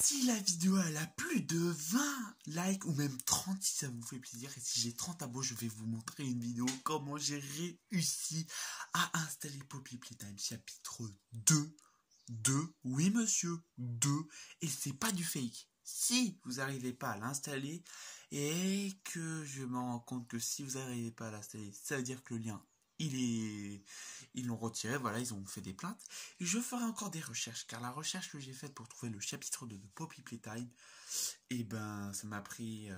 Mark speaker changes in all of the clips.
Speaker 1: Si la vidéo elle a plus de 20 likes ou même 30 si ça vous fait plaisir, et si j'ai 30 abos, je vais vous montrer une vidéo comment j'ai réussi à installer Poppy Playtime chapitre 2. Oui monsieur, 2, et c'est pas du fake. Si vous n'arrivez pas à l'installer et que je me rends compte que si vous n'arrivez pas à l'installer, ça veut dire que le lien ils l'ont retiré, voilà, ils ont fait des plaintes. Et je ferai encore des recherches, car la recherche que j'ai faite pour trouver le chapitre 2 de Poppy Playtime, et ben ça m'a pris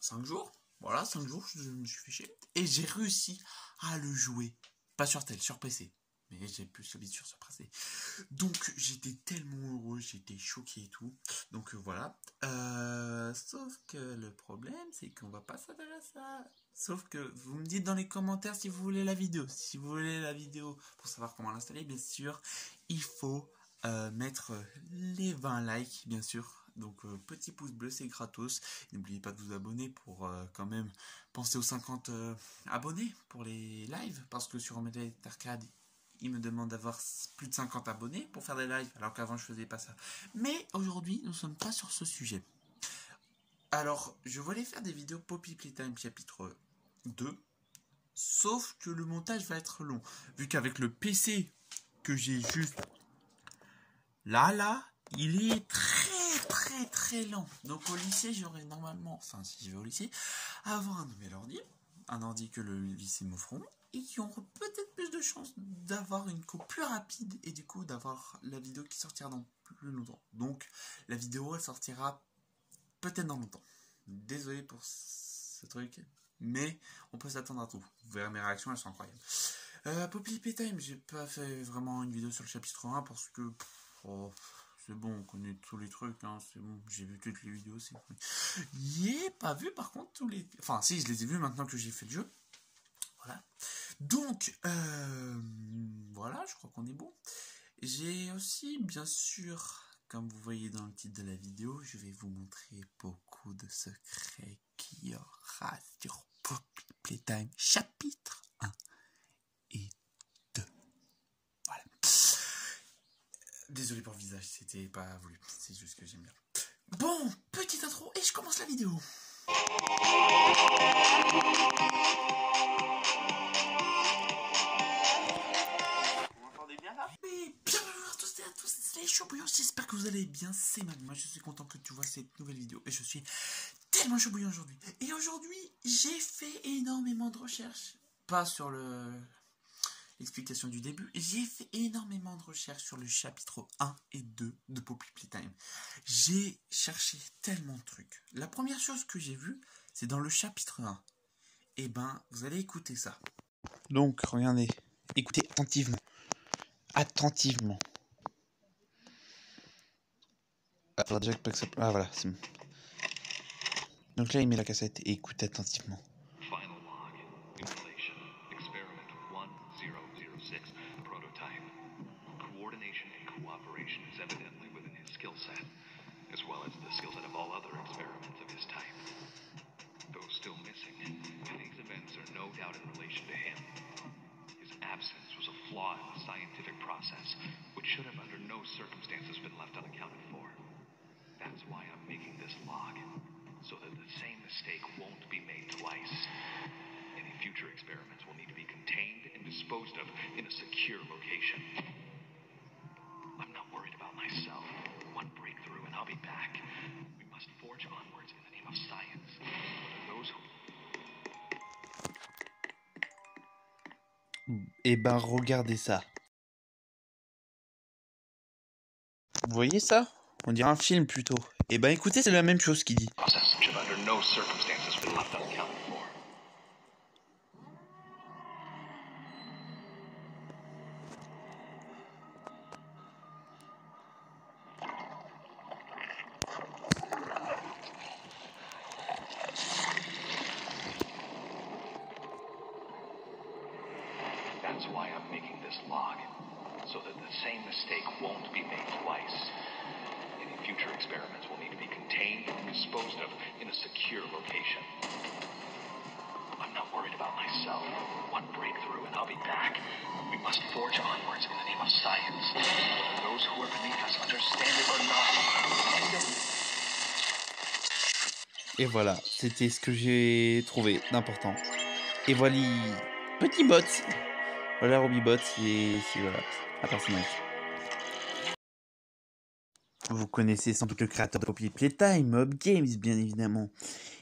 Speaker 1: 5 jours. Voilà, 5 jours, je me suis fait chier. Et j'ai réussi à le jouer. Pas sur tel, sur PC. Mais j'ai plus l'habitude sur PC. Donc j'étais tellement heureux, j'étais choqué et tout. Donc voilà. Sauf que le problème, c'est qu'on va pas s'attacher à ça. Sauf que vous me dites dans les commentaires si vous voulez la vidéo. Si vous voulez la vidéo pour savoir comment l'installer, bien sûr, il faut mettre les 20 likes, bien sûr. Donc petit pouce bleu, c'est gratos. N'oubliez pas de vous abonner pour quand même penser aux 50 abonnés pour les lives. Parce que sur Omelette Arcade, il me demande d'avoir plus de 50 abonnés pour faire des lives, alors qu'avant je faisais pas ça. Mais aujourd'hui, nous ne sommes pas sur ce sujet. Alors, je voulais faire des vidéos Poppy Playtime chapitre 2, sauf que le montage va être long. Vu qu'avec le PC que j'ai juste là, il est très lent. Donc au lycée, j'aurais normalement, enfin si je vais au lycée, avoir un nouvel ordi, un ordi que le lycée m'offront, et qui auront peut-être plus de chances d'avoir une coupe plus rapide et du coup d'avoir la vidéo qui sortira dans plus longtemps. Donc la vidéo elle sortira peut-être dans longtemps. Désolé pour ce truc, mais on peut s'attendre à tout. Vous verrez mes réactions, elles sont incroyables. Poppy Playtime, j'ai pas fait vraiment une vidéo sur le chapitre 1 parce que c'est bon, on connaît tous les trucs, hein, c'est bon, j'ai vu toutes les vidéos, c'est bon. J'ai pas vu par contre tous les... Enfin si, je les ai vus maintenant que j'ai fait le jeu. Voilà. Donc, voilà, je crois qu'on est bon. J'ai aussi, bien sûr, comme vous voyez dans le titre de la vidéo, je vais vous montrer beaucoup de secrets qu'il y aura sur Poppy Playtime chapitre 1 et 2. Voilà. Désolé pour le visage, c'était pas voulu, c'est juste que j'aime bien. Bon, petite intro et je commence la vidéo. Les chauds bouillants, j'espère que vous allez bien, c'est Magma, je suis content que tu vois cette nouvelle vidéo et je suis tellement chaud bouillant aujourd'hui. Et aujourd'hui, j'ai fait énormément de recherches, pas sur l'explication du début, j'ai fait énormément de recherches sur le chapitre 1 et 2 de Poppy Playtime. J'ai cherché tellement de trucs. La première chose que j'ai vue, c'est dans le chapitre 1. Et ben, vous allez écouter ça. Donc, regardez, écoutez attentivement. Attentivement. Ah, faudra déjà que ça... Ah voilà, c'est bon. Donc là, il met la cassette et écoute attentivement.
Speaker 2: Final log. Installation. Experiment 1006. Prototype. Coordination and cooperation is evidently within his skill set, as well as the skill set of all other experiments of his type. Though still missing, and these events are no doubt in relation to him. His absence was a flaw in the scientific process, which should have under no circumstances been left unaccounted for. That's why I'm making this log, so that the same mistake won't be made twice. Any future experiments will need to be contained and disposed of in a secure location. I'm not worried about myself. One breakthrough and I'll be back. We must forge onwards in the name of science. Those who...
Speaker 1: Eh ben, regardez ça. Vous voyez ça? On dirait un film plutôt. Eh ben, écoutez, c'est la même chose qu'il dit.
Speaker 2: process should under no circumstances been left unaccounted for. That's why I'm making this log, so that the same mistake won't be made twice. Any future experiments will need to be contained and disposed of in a secure location. I'm not worried about myself. One breakthrough and I'll be back. We must forge onwards in the name of science. Whether those who are beneath us understand it or not.
Speaker 1: Et voilà, c'était ce que j'ai trouvé d'important. Et voilà, petit bot. Voilà, Robibot, c'est voilà, un personnage. Vous connaissez sans doute le créateur de Poppy Playtime, Mob Games, bien évidemment.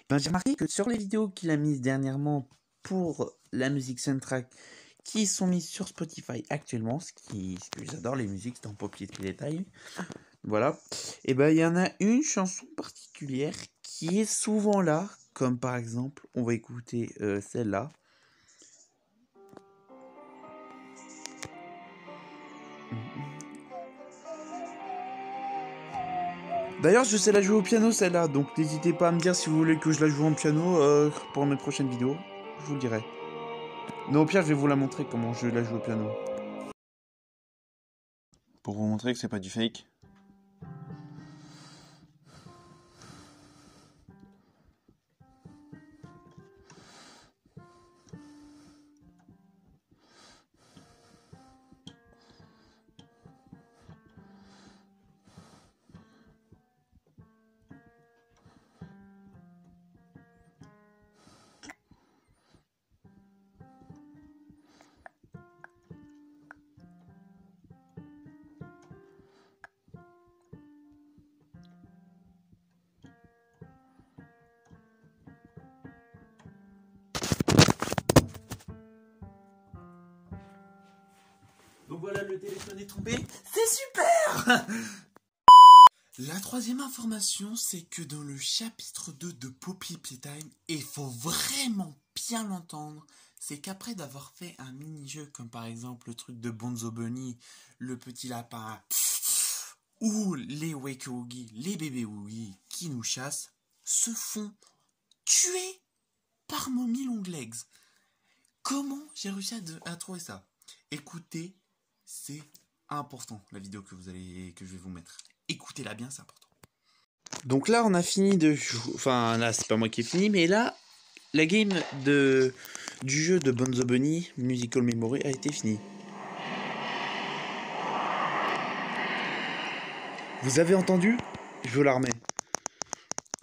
Speaker 1: Ben, j'ai remarqué que sur les vidéos qu'il a mises dernièrement pour la musique soundtrack qui sont mises sur Spotify actuellement, ce que j'adore les musiques dans Poppy Playtime, voilà. Et ben il y en a une chanson particulière qui est souvent là, comme par exemple, on va écouter celle-là. D'ailleurs, je sais la jouer au piano celle-là, donc n'hésitez pas à me dire si vous voulez que je la joue en piano pour mes prochaines vidéos. Je vous le dirai. Non, au pire, je vais vous la montrer comment je la joue au piano. Pour vous montrer que c'est pas du fake. Donc voilà, le téléphone est tombé. C'est super. La troisième information, c'est que dans le chapitre 2 de Poppy Playtime, et il faut vraiment bien l'entendre, c'est qu'après d'avoir fait un mini-jeu comme par exemple le truc de Bonzo Bunny, le petit lapin, ou les Wake Woogie, les bébés Woogie qui nous chassent, se font tuer par Mommy Longlegs. Comment j'ai réussi à trouver ça? Écoutez, c'est important la vidéo que je vais vous mettre. Écoutez-la bien, c'est important. Donc là, on a fini de jouer. Enfin, là, c'est pas moi qui ai fini, mais là, la game du jeu de Bonzo Bunny, Musical Memory, a été finie. Vous avez entendu? Je vous la remets.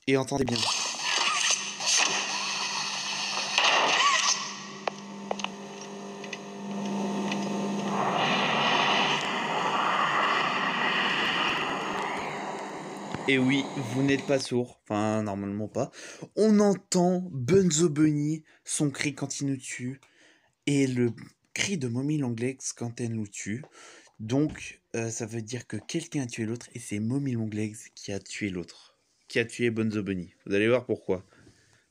Speaker 1: Et entendez bien. Et oui, vous n'êtes pas sourd. Enfin, normalement pas. On entend Bonzo Bunny, son cri quand il nous tue. Et le cri de Mommy Longlegs quand elle nous tue. Donc, ça veut dire que quelqu'un a tué l'autre. Et c'est Mommy Longlegs qui a tué l'autre. Qui a tué Bonzo Bunny. Vous allez voir pourquoi.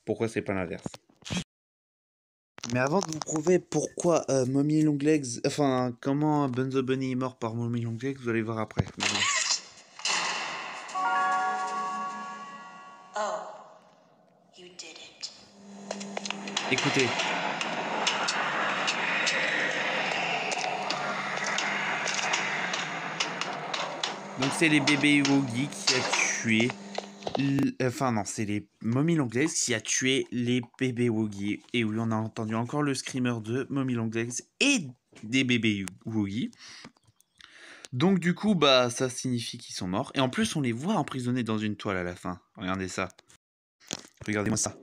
Speaker 1: Pourquoi c'est pas l'inverse. Mais avant de vous prouver pourquoi Mommy Longlegs... Enfin, comment Bonzo Bunny est mort par Mommy Longlegs, vous allez voir après.
Speaker 3: Oh, you did it.
Speaker 1: Écoutez. Donc c'est les bébés Woogie qui a tué... Enfin non, c'est les Mommy Longlegs qui a tué les bébés Woogie. Et oui, on a entendu encore le screamer de Mommy Longlegs et des bébés Woogie. Donc du coup, bah ça signifie qu'ils sont morts. Et en plus, on les voit emprisonnés dans une toile à la fin. Regardez ça. Regardez-moi ça.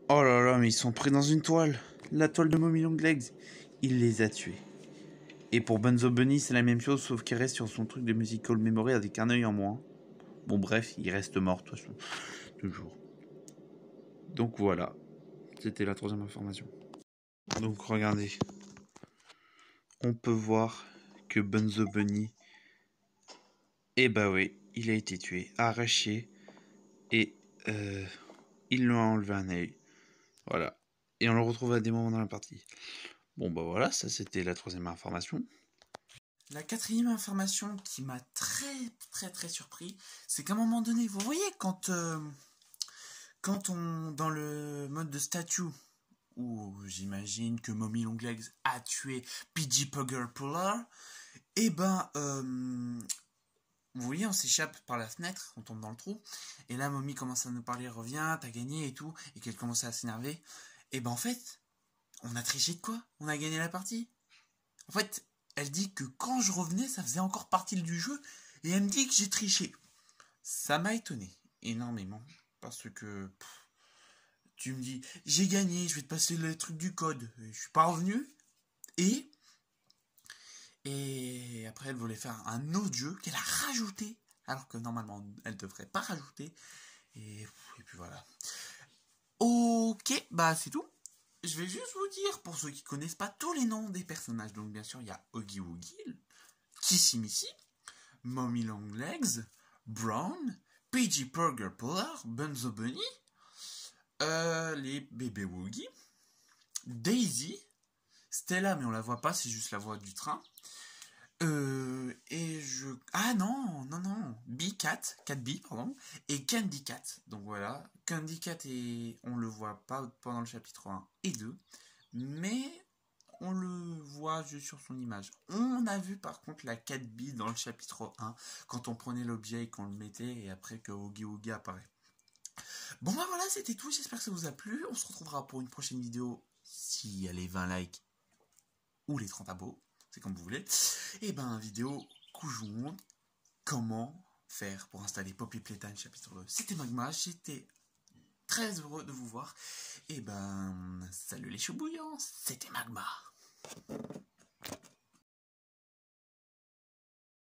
Speaker 1: Oh là là, mais ils sont pris dans une toile. La toile de Mommy Longlegs. Il les a tués. Et pour Bonzo Bunny, c'est la même chose, sauf qu'il reste sur son truc de Musical Memory avec un œil en moins. Bon bref, il reste mort de toute façon. Toujours. Donc voilà. C'était la troisième information. Donc regardez. On peut voir que Bonzo Bunny... Eh bah oui, il a été tué, arraché. Et ils lui ont enlevé un œil. Voilà. Et on le retrouve à des moments dans la partie. Bon bah voilà, ça c'était la troisième information. La quatrième information qui m'a très surpris, c'est qu'à un moment donné, vous voyez quand on dans le mode de statue où j'imagine que Mommy Longlegs a tué Pidgey Pugger Puller, et ben vous voyez, on s'échappe par la fenêtre, on tombe dans le trou, et là Mommy commence à nous parler, reviens, t'as gagné et tout, et qu'elle commence à s'énerver. Et ben en fait, on a triché de quoi? On a gagné la partie. En fait, elle dit que quand je revenais, ça faisait encore partie du jeu, et elle me dit que j'ai triché. Ça m'a étonné énormément, parce que tu me dis, j'ai gagné, je vais te passer le truc du code. Et je suis pas revenu. Et après, elle voulait faire un autre jeu qu'elle a rajouté, alors que normalement, elle devrait pas rajouter. Et puis voilà. Ok, bah c'est tout. Je vais juste vous dire, pour ceux qui connaissent pas tous les noms des personnages, donc bien sûr, il y a Oogie Woogie, Kissimissy, Mommy Longlegs, Brown, PG Burger Puller, Bunzo Bunny, les bébés Woogie, Daisy, Stella, mais on la voit pas, c'est juste la voix du train. Ah non, B-Cat, Cat-B, pardon, et Candy Cat. Donc voilà, Candy Cat, on le voit pas pendant le chapitre 1 et 2, mais on le voit juste sur son image. On a vu par contre la Cat-B dans le chapitre 1, quand on prenait l'objet et qu'on le mettait, et après que Oogie Woogie apparaît. Bon bah voilà, c'était tout, j'espère que ça vous a plu. On se retrouvera pour une prochaine vidéo, s'il y a les 20 likes ou les 30 abos. C'est comme vous voulez. Et ben, vidéo où je vous montre comment faire pour installer Poppy Playtime chapitre 2. C'était Magma, j'étais très heureux de vous voir. Et ben, salut les choux bouillants, c'était Magma.